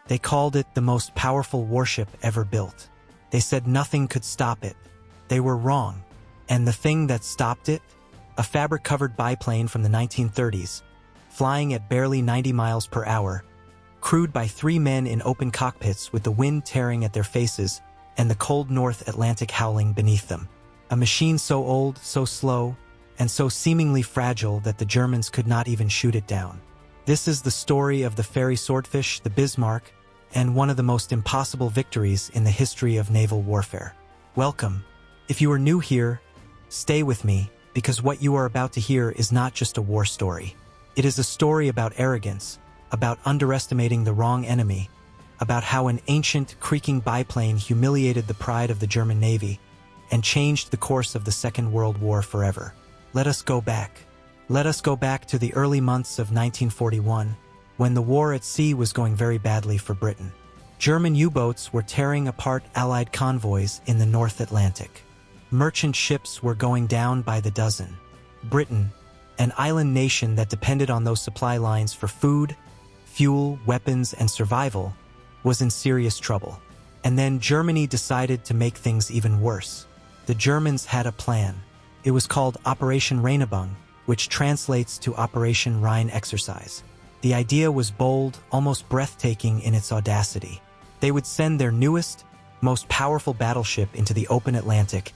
They called it the most powerful warship ever built. They said nothing could stop it. They were wrong. And the thing that stopped it? A fabric-covered biplane from the 1930s, flying at barely 90 miles per hour, crewed by 3 men in open cockpits with the wind tearing at their faces and the cold North Atlantic howling beneath them. A machine so old, so slow, and so seemingly fragile that the Germans could not even shoot it down. This is the story of the ferry swordfish, the Bismarck, and one of the most impossible victories in the history of naval warfare. Welcome. If you are new here, stay with me, because what you are about to hear is not just a war story. It is a story about arrogance, about underestimating the wrong enemy, about how an ancient, creaking biplane humiliated the pride of the German Navy and changed the course of the Second World War forever. Let us go back. Let us go back to the early months of 1941, when the war at sea was going very badly for Britain. German U-boats were tearing apart Allied convoys in the North Atlantic. Merchant ships were going down by the dozen. Britain, an island nation that depended on those supply lines for food, fuel, weapons, and survival, was in serious trouble. And then Germany decided to make things even worse. The Germans had a plan. It was called Operation Rheinübung, which translates to Operation Rhine Exercise. The idea was bold, almost breathtaking in its audacity. They would send their newest, most powerful battleship into the open Atlantic,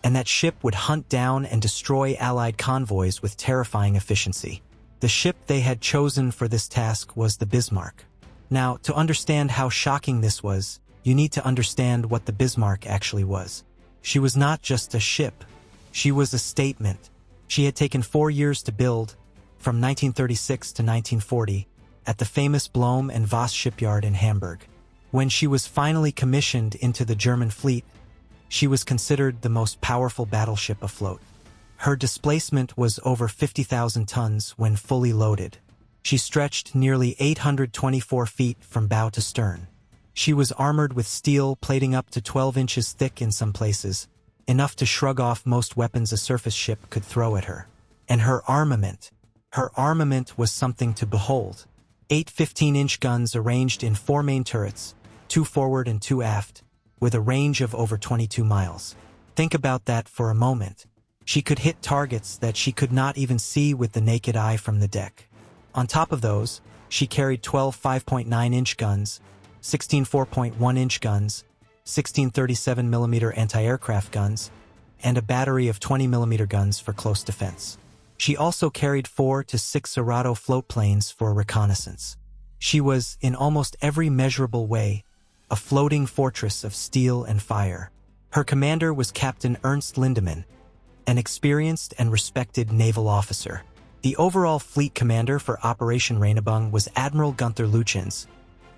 and that ship would hunt down and destroy Allied convoys with terrifying efficiency. The ship they had chosen for this task was the Bismarck. Now, to understand how shocking this was, you need to understand what the Bismarck actually was. She was not just a ship. She was a statement. She had taken 4 years to build, from 1936 to 1940, at the famous Blohm and Voss shipyard in Hamburg. When she was finally commissioned into the German fleet, she was considered the most powerful battleship afloat. Her displacement was over 50,000 tons when fully loaded. She stretched nearly 824 feet from bow to stern. She was armored with steel plating up to 12 inches thick in some places, enough to shrug off most weapons a surface ship could throw at her. And her armament was something to behold. 8 15-inch guns arranged in 4 main turrets, 2 forward and 2 aft, with a range of over 22 miles. Think about that for a moment. She could hit targets that she could not even see with the naked eye from the deck. On top of those, she carried 12 5.9-inch guns, 16 4.1-inch guns, 16 37mm anti-aircraft guns, and a battery of 20mm guns for close defense. She also carried 4 to 6 Arado float planes for reconnaissance. She was, in almost every measurable way, a floating fortress of steel and fire. Her commander was Captain Ernst Lindemann, an experienced and respected naval officer. The overall fleet commander for Operation Rheinübung was Admiral Gunther Lütjens,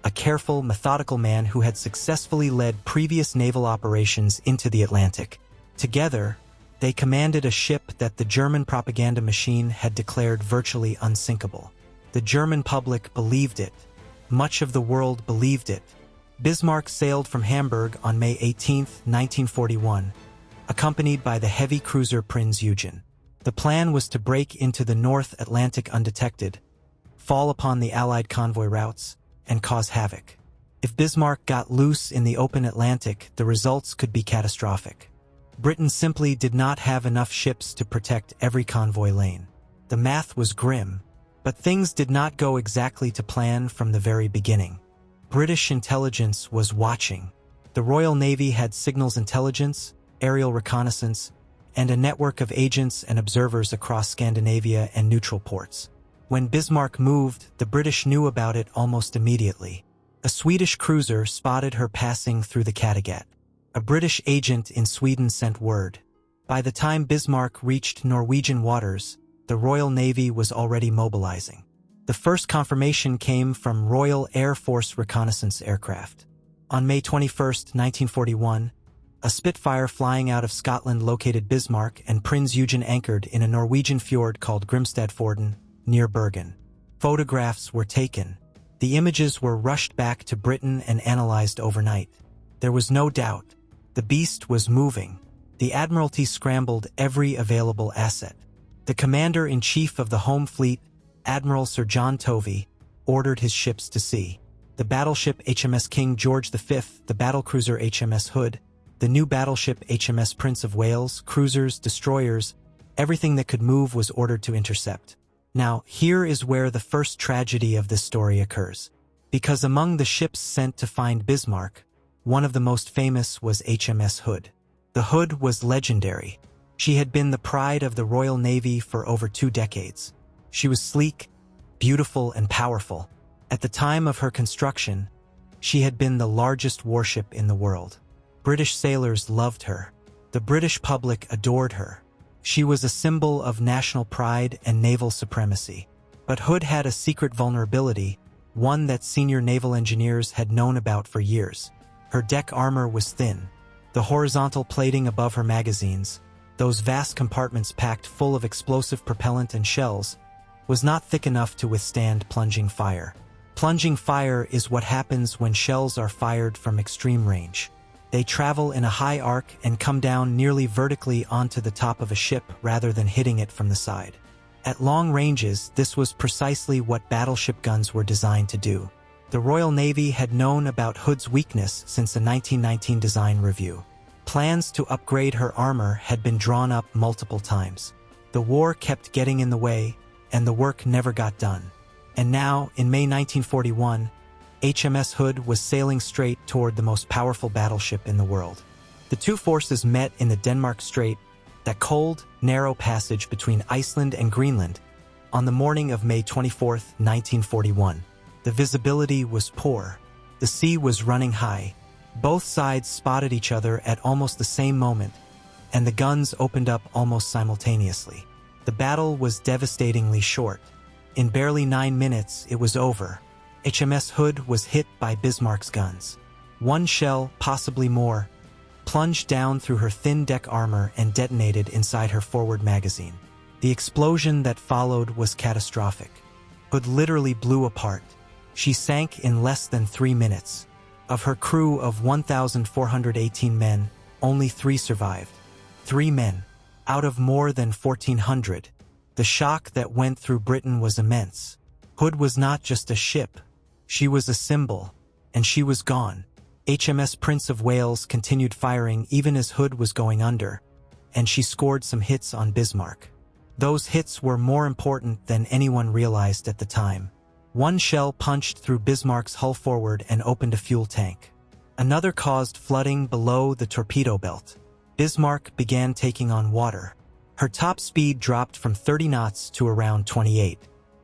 a careful, methodical man who had successfully led previous naval operations into the Atlantic. Together, they commanded a ship that the German propaganda machine had declared virtually unsinkable. The German public believed it. Much of the world believed it. Bismarck sailed from Hamburg on May 18, 1941, accompanied by the heavy cruiser Prinz Eugen. The plan was to break into the North Atlantic undetected, fall upon the Allied convoy routes, and cause havoc. If Bismarck got loose in the open Atlantic, the results could be catastrophic. Britain simply did not have enough ships to protect every convoy lane. The math was grim, but things did not go exactly to plan from the very beginning. British intelligence was watching. The Royal Navy had signals intelligence, aerial reconnaissance, and a network of agents and observers across Scandinavia and neutral ports. When Bismarck moved, the British knew about it almost immediately. A Swedish cruiser spotted her passing through the Kattegat. A British agent in Sweden sent word. By the time Bismarck reached Norwegian waters, the Royal Navy was already mobilizing. The first confirmation came from Royal Air Force reconnaissance aircraft. On May 21, 1941, a Spitfire flying out of Scotland located Bismarck and Prinz Eugen anchored in a Norwegian fjord called Grimstadfjorden, near Bergen. Photographs were taken. The images were rushed back to Britain and analyzed overnight. There was no doubt. The beast was moving. The Admiralty scrambled every available asset. The Commander-in-Chief of the Home Fleet, Admiral Sir John Tovey, ordered his ships to sea. the battleship HMS King George V, the battlecruiser HMS Hood, the new battleship HMS Prince of Wales, cruisers, destroyers, everything that could move was ordered to intercept. Now, here is where the first tragedy of this story occurs. Because among the ships sent to find Bismarck, one of the most famous was HMS Hood. The Hood was legendary. She had been the pride of the Royal Navy for over 2 decades. She was sleek, beautiful, and powerful. At the time of her construction, she had been the largest warship in the world. British sailors loved her. The British public adored her. She was a symbol of national pride and naval supremacy. But Hood had a secret vulnerability, one that senior naval engineers had known about for years. Her deck armor was thin. The horizontal plating above her magazines, those vast compartments packed full of explosive propellant and shells, was not thick enough to withstand plunging fire. Plunging fire is what happens when shells are fired from extreme range. They travel in a high arc and come down nearly vertically onto the top of a ship rather than hitting it from the side. At long ranges, this was precisely what battleship guns were designed to do. The Royal Navy had known about Hood's weakness since the 1919 design review. Plans to upgrade her armor had been drawn up multiple times. The war kept getting in the way, and the work never got done. And now, in May 1941, HMS Hood was sailing straight toward the most powerful battleship in the world. The two forces met in the Denmark Strait, that cold, narrow passage between Iceland and Greenland, on the morning of May 24, 1941. The visibility was poor. The sea was running high. Both sides spotted each other at almost the same moment, and the guns opened up almost simultaneously. The battle was devastatingly short. In barely 9 minutes, it was over. HMS Hood was hit by Bismarck's guns. One shell, possibly more, plunged down through her thin deck armor and detonated inside her forward magazine. The explosion that followed was catastrophic. Hood literally blew apart. She sank in less than 3 minutes. Of her crew of 1,418 men, only 3 survived. 3 men, out of more than 1,400. The shock that went through Britain was immense. Hood was not just a ship. She was a symbol, and she was gone. HMS Prince of Wales continued firing even as Hood was going under, and she scored some hits on Bismarck. Those hits were more important than anyone realized at the time. One shell punched through Bismarck's hull forward and opened a fuel tank. Another caused flooding below the torpedo belt. Bismarck began taking on water. Her top speed dropped from 30 knots to around 28.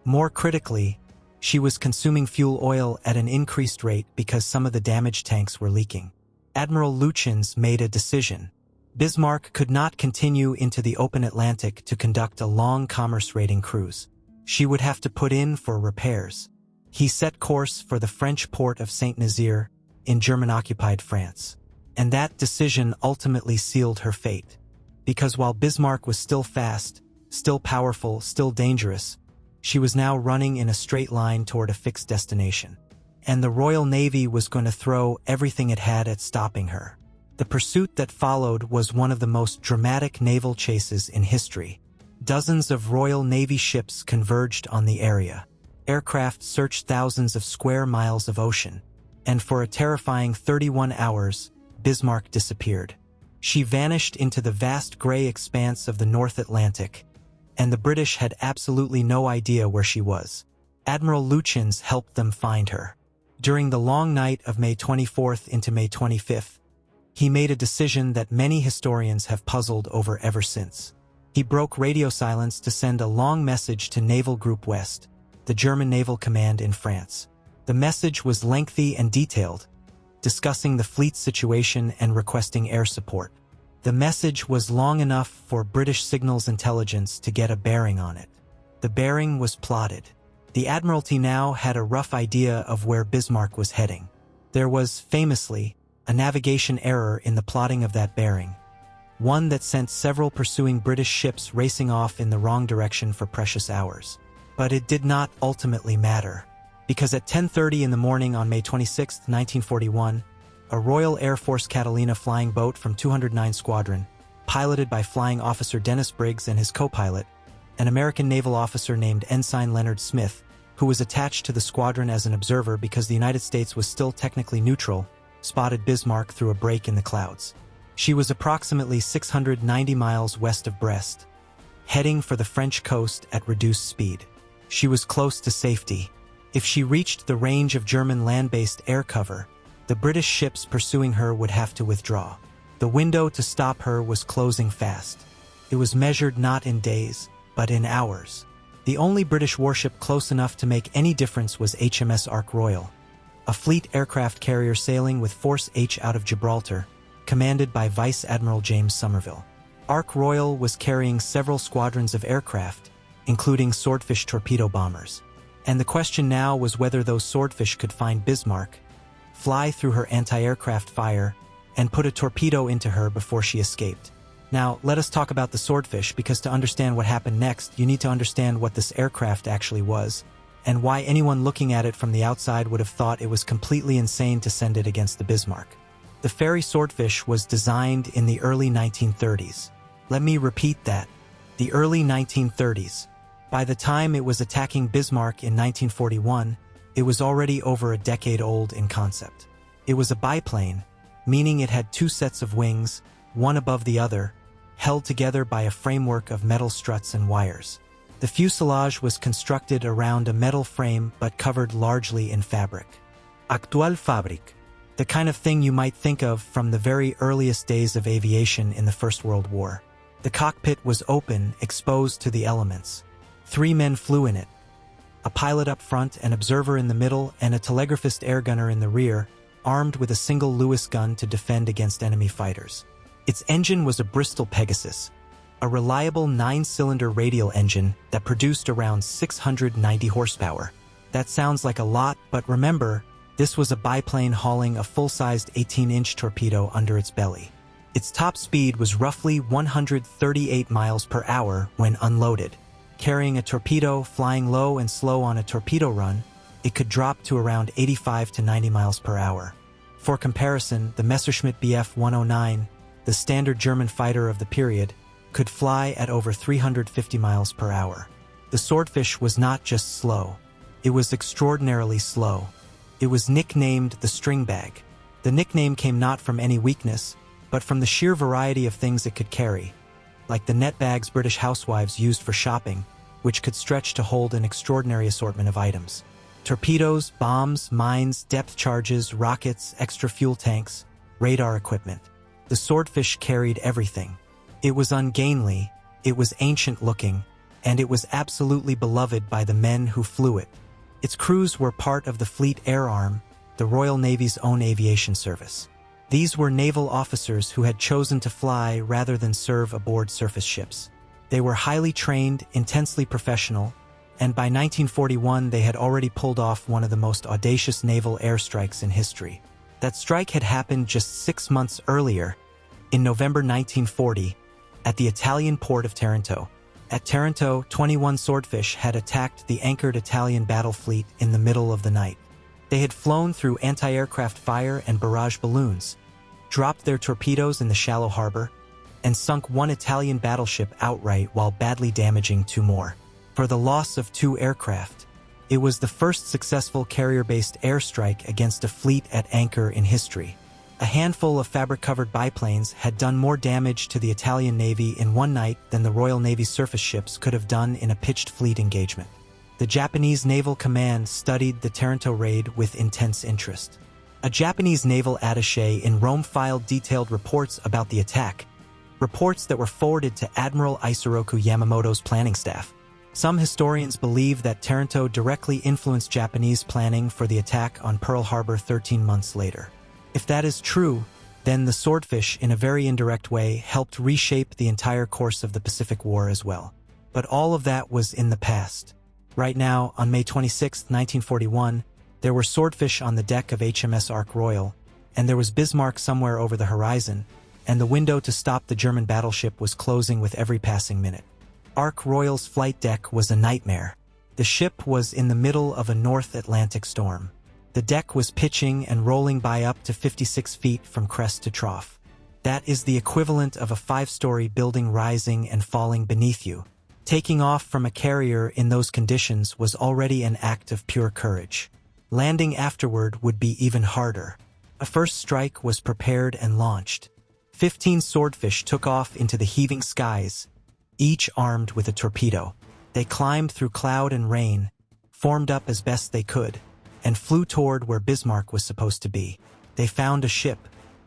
More critically, she was consuming fuel oil at an increased rate because some of the damaged tanks were leaking. Admiral Lutyens made a decision. Bismarck could not continue into the open Atlantic to conduct a long commerce-raiding cruise. She would have to put in for repairs. He set course for the French port of Saint-Nazaire in German-occupied France. And that decision ultimately sealed her fate. Because while Bismarck was still fast, still powerful, still dangerous, she was now running in a straight line toward a fixed destination. And the Royal Navy was going to throw everything it had at stopping her. The pursuit that followed was one of the most dramatic naval chases in history. Dozens of Royal Navy ships converged on the area. Aircraft searched thousands of square miles of ocean. And for a terrifying 31 hours, Bismarck disappeared. She vanished into the vast gray expanse of the North Atlantic, and the British had absolutely no idea where she was. Admiral Lutyens helped them find her. During the long night of May 24th into May 25th, he made a decision that many historians have puzzled over ever since. He broke radio silence to send a long message to Naval Group West, the German naval command in France. The message was lengthy and detailed, discussing the fleet's situation and requesting air support. The message was long enough for British signals intelligence to get a bearing on it. The bearing was plotted. The Admiralty now had a rough idea of where Bismarck was heading. There was, famously, a navigation error in the plotting of that bearing, one that sent several pursuing British ships racing off in the wrong direction for precious hours. But it did not ultimately matter, because at 10:30 in the morning on May 26, 1941, a Royal Air Force Catalina flying boat from 209 Squadron, piloted by Flying Officer Dennis Briggs and his co-pilot, an American naval officer named Ensign Leonard Smith, who was attached to the squadron as an observer because the United States was still technically neutral, spotted Bismarck through a break in the clouds. She was approximately 690 miles west of Brest, heading for the French coast at reduced speed. She was close to safety. If she reached the range of German land-based air cover, the British ships pursuing her would have to withdraw. The window to stop her was closing fast. It was measured not in days, but in hours. The only British warship close enough to make any difference was HMS Ark Royal, a fleet aircraft carrier sailing with Force H out of Gibraltar, commanded by Vice Admiral James Somerville. Ark Royal was carrying several squadrons of aircraft, including Swordfish torpedo bombers. And the question now was whether those Swordfish could find Bismarck, fly through her anti-aircraft fire, and put a torpedo into her before she escaped. Now, let us talk about the Swordfish, because to understand what happened next, you need to understand what this aircraft actually was, and why anyone looking at it from the outside would have thought it was completely insane to send it against the Bismarck. The ferry Swordfish was designed in the early 1930s. Let me repeat that. The early 1930s. By the time it was attacking Bismarck in 1941, it was already over a decade old in concept. It was a biplane, meaning it had two sets of wings, one above the other, held together by a framework of metal struts and wires. The fuselage was constructed around a metal frame but covered largely in fabric. Actual fabric. The kind of thing you might think of from the very earliest days of aviation in the First World War. The cockpit was open, exposed to the elements. 3 men flew in it. A pilot up front, an observer in the middle, and a telegraphist airgunner in the rear, armed with a single Lewis gun to defend against enemy fighters. Its engine was a Bristol Pegasus, a reliable 9-cylinder radial engine that produced around 690 horsepower. That sounds like a lot, but remember, this was a biplane hauling a full-sized 18-inch torpedo under its belly. Its top speed was roughly 138 miles per hour when unloaded. Carrying a torpedo, flying low and slow on a torpedo run, it could drop to around 85 to 90 miles per hour. For comparison, the Messerschmitt Bf 109, the standard German fighter of the period, could fly at over 350 miles per hour. The Swordfish was not just slow. It was extraordinarily slow. It was nicknamed the string bag. The nickname came not from any weakness, but from the sheer variety of things it could carry, like the net bags British housewives used for shopping, which could stretch to hold an extraordinary assortment of items. Torpedoes, bombs, mines, depth charges, rockets, extra fuel tanks, radar equipment. The Swordfish carried everything. It was ungainly, it was ancient-looking, and it was absolutely beloved by the men who flew it. Its crews were part of the Fleet Air Arm, the Royal Navy's own aviation service. These were naval officers who had chosen to fly rather than serve aboard surface ships. They were highly trained, intensely professional, and by 1941 they had already pulled off one of the most audacious naval airstrikes in history. That strike had happened just 6 months earlier, in November 1940, at the Italian port of Taranto. At Taranto, 21 Swordfish had attacked the anchored Italian battle fleet in the middle of the night. They had flown through anti-aircraft fire and barrage balloons, dropped their torpedoes in the shallow harbor, and sunk one Italian battleship outright while badly damaging 2 more. For the loss of 2 aircraft, it was the first successful carrier-based airstrike against a fleet at anchor in history. A handful of fabric-covered biplanes had done more damage to the Italian Navy in one night than the Royal Navy's surface ships could have done in a pitched fleet engagement. The Japanese Naval Command studied the Taranto raid with intense interest. A Japanese naval attaché in Rome filed detailed reports about the attack, reports that were forwarded to Admiral Isoroku Yamamoto's planning staff. Some historians believe that Taranto directly influenced Japanese planning for the attack on Pearl Harbor 13 months later. If that is true, then the Swordfish, in a very indirect way, helped reshape the entire course of the Pacific War as well. But all of that was in the past. Right now, on May 26, 1941, there were Swordfish on the deck of HMS Ark Royal, and there was Bismarck somewhere over the horizon, and the window to stop the German battleship was closing with every passing minute. Ark Royal's flight deck was a nightmare. The ship was in the middle of a North Atlantic storm. The deck was pitching and rolling by up to 56 feet from crest to trough. That is the equivalent of a 5-story building rising and falling beneath you. Taking off from a carrier in those conditions was already an act of pure courage. Landing afterward would be even harder. A first strike was prepared and launched. 15 swordfish took off into the heaving skies, each armed with a torpedo. They climbed through cloud and rain, formed up as best they could, and flew toward where Bismarck was supposed to be. They found a ship.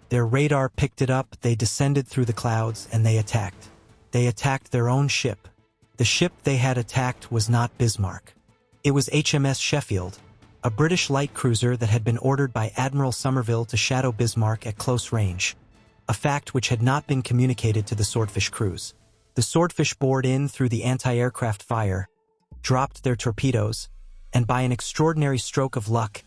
Their radar picked it up, they descended through the clouds, and they attacked. They attacked their own ship. The ship they had attacked was not Bismarck. It was HMS Sheffield, a British light cruiser that had been ordered by Admiral Somerville to shadow Bismarck at close range, a fact which had not been communicated to the Swordfish crews. The Swordfish bored in through the anti-aircraft fire, dropped their torpedoes, and by an extraordinary stroke of luck,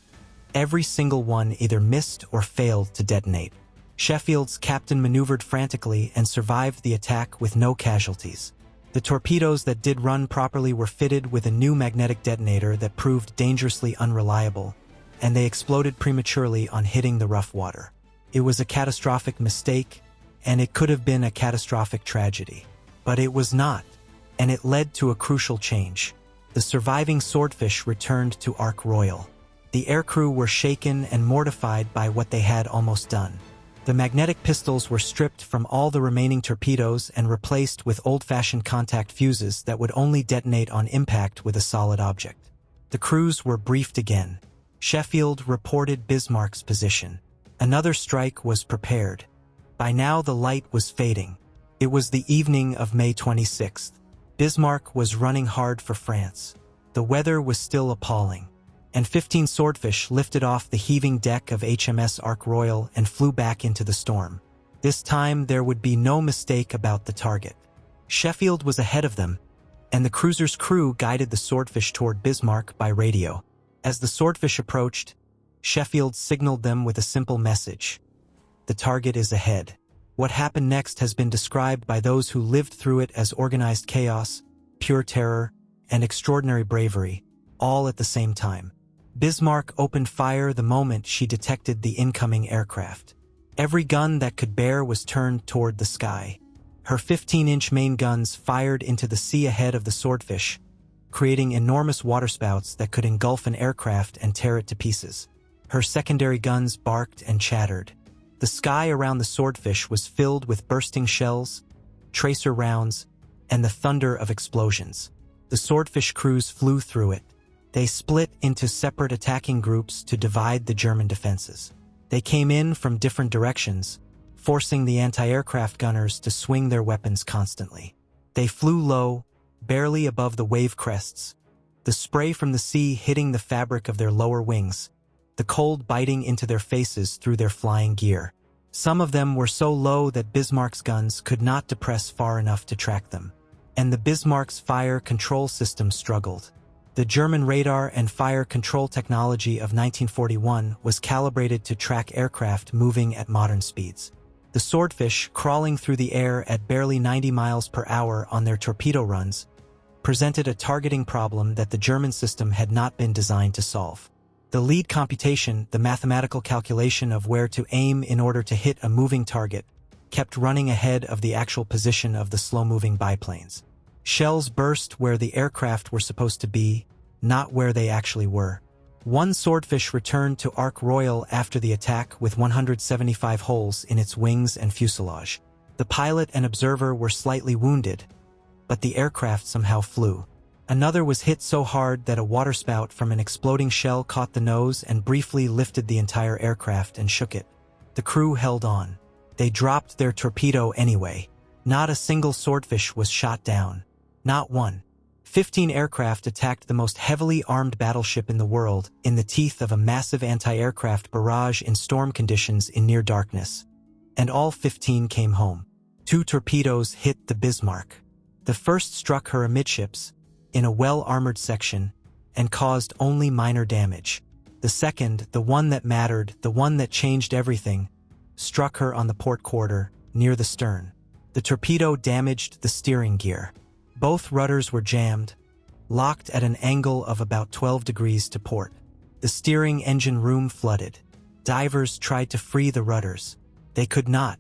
every single one either missed or failed to detonate. Sheffield's captain maneuvered frantically and survived the attack with no casualties. The torpedoes that did run properly were fitted with a new magnetic detonator that proved dangerously unreliable, and they exploded prematurely on hitting the rough water. It was a catastrophic mistake, and it could have been a catastrophic tragedy. But it was not, and it led to a crucial change. The surviving Swordfish returned to Ark Royal. The aircrew were shaken and mortified by what they had almost done. The magnetic pistols were stripped from all the remaining torpedoes and replaced with old-fashioned contact fuses that would only detonate on impact with a solid object. The crews were briefed again. Sheffield reported Bismarck's position. Another strike was prepared. By now the light was fading. It was the evening of May 26th. Bismarck was running hard for France. The weather was still appalling, and 15 swordfish lifted off the heaving deck of HMS Ark Royal and flew back into the storm. This time there would be no mistake about the target. Sheffield was ahead of them, and the cruiser's crew guided the swordfish toward Bismarck by radio. As the swordfish approached, Sheffield signaled them with a simple message: "The target is ahead." What happened next has been described by those who lived through it as organized chaos, pure terror, and extraordinary bravery, all at the same time. Bismarck opened fire the moment she detected the incoming aircraft. Every gun that could bear was turned toward the sky. Her 15-inch main guns fired into the sea ahead of the swordfish, creating enormous waterspouts that could engulf an aircraft and tear it to pieces. Her secondary guns barked and chattered. The sky around the swordfish was filled with bursting shells, tracer rounds, and the thunder of explosions. The swordfish crews flew through it. They split into separate attacking groups to divide the German defenses. They came in from different directions, forcing the anti-aircraft gunners to swing their weapons constantly. They flew low, barely above the wave crests, the spray from the sea hitting the fabric of their lower wings, the cold biting into their faces through their flying gear. Some of them were so low that Bismarck's guns could not depress far enough to track them, and the Bismarck's fire control system struggled. The German radar and fire control technology of 1941 was calibrated to track aircraft moving at modern speeds. The swordfish, crawling through the air at barely 90 miles per hour on their torpedo runs, presented a targeting problem that the German system had not been designed to solve. The lead computation, the mathematical calculation of where to aim in order to hit a moving target, kept running ahead of the actual position of the slow-moving biplanes. Shells burst where the aircraft were supposed to be, not where they actually were. One swordfish returned to Ark Royal after the attack with 175 holes in its wings and fuselage. The pilot and observer were slightly wounded, but the aircraft somehow flew. Another was hit so hard that a waterspout from an exploding shell caught the nose and briefly lifted the entire aircraft and shook it. The crew held on. They dropped their torpedo anyway. Not a single swordfish was shot down. Not one. 15 aircraft attacked the most heavily armed battleship in the world in the teeth of a massive anti-aircraft barrage in storm conditions in near darkness. And all 15 came home. 2 torpedoes hit the Bismarck. The first struck her amidships, in a well-armored section, and caused only minor damage. The second, the one that mattered, the one that changed everything, struck her on the port quarter, near the stern. The torpedo damaged the steering gear. Both rudders were jammed, locked at an angle of about 12 degrees to port. The steering engine room flooded. Divers tried to free the rudders. They could not.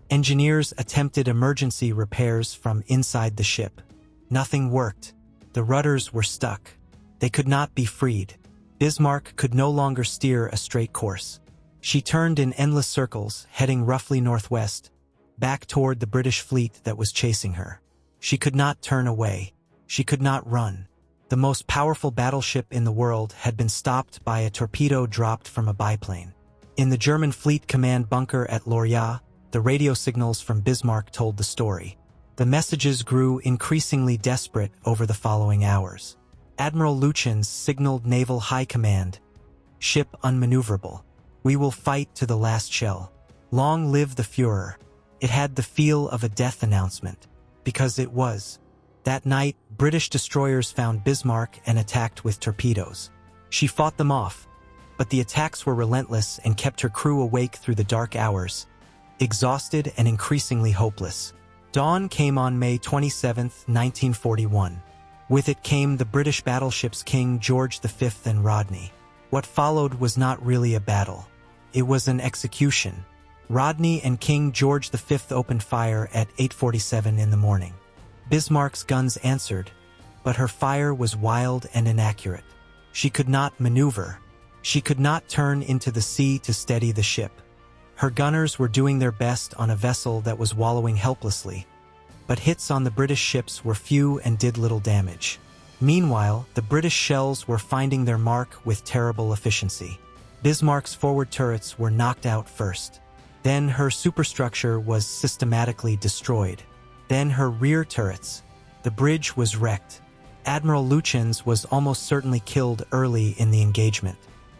Engineers attempted emergency repairs from inside the ship. Nothing worked. The rudders were stuck. They could not be freed. Bismarck could no longer steer a straight course. She turned in endless circles, heading roughly northwest, back toward the British fleet that was chasing her. She could not turn away. She could not run. The most powerful battleship in the world had been stopped by a torpedo dropped from a biplane. In the German fleet command bunker at Lorient, the radio signals from Bismarck told the story. The messages grew increasingly desperate over the following hours. Admiral Lutyens signaled Naval High Command, "Ship unmaneuverable. We will fight to the last shell. Long live the Führer." It had the feel of a death announcement, because it was. That night, British destroyers found Bismarck and attacked with torpedoes. She fought them off, but the attacks were relentless and kept her crew awake through the dark hours, exhausted and increasingly hopeless. Dawn came on May 27, 1941. With it came the British battleships King George V and Rodney. What followed was not really a battle. It was an execution. Rodney and King George V opened fire at 8:47 in the morning. Bismarck's guns answered, but her fire was wild and inaccurate. She could not maneuver. She could not turn into the sea to steady the ship. Her gunners were doing their best on a vessel that was wallowing helplessly, but hits on the British ships were few and did little damage. Meanwhile, the British shells were finding their mark with terrible efficiency. Bismarck's forward turrets were knocked out first. Then her superstructure was systematically destroyed. Then her rear turrets. The bridge was wrecked. Admiral Lutyens was almost certainly killed early in the engagement.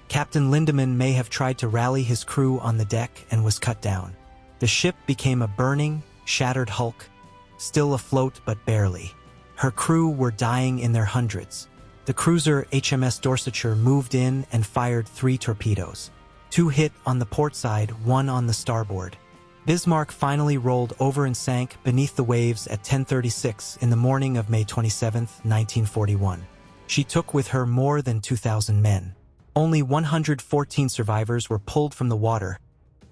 Captain Lindemann may have tried to rally his crew on the deck and was cut down. The ship became a burning, shattered hulk, still afloat but barely. Her crew were dying in their hundreds. The cruiser HMS Dorsetshire moved in and fired 3 torpedoes. 2 hit on the port side, 1 on the starboard. Bismarck finally rolled over and sank beneath the waves at 10:36 in the morning of May 27, 1941. She took with her more than 2,000 men. Only 114 survivors were pulled from the water,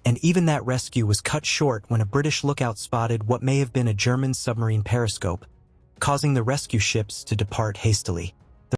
and even that rescue was cut short when a British lookout spotted what may have been a German submarine periscope, causing the rescue ships to depart hastily.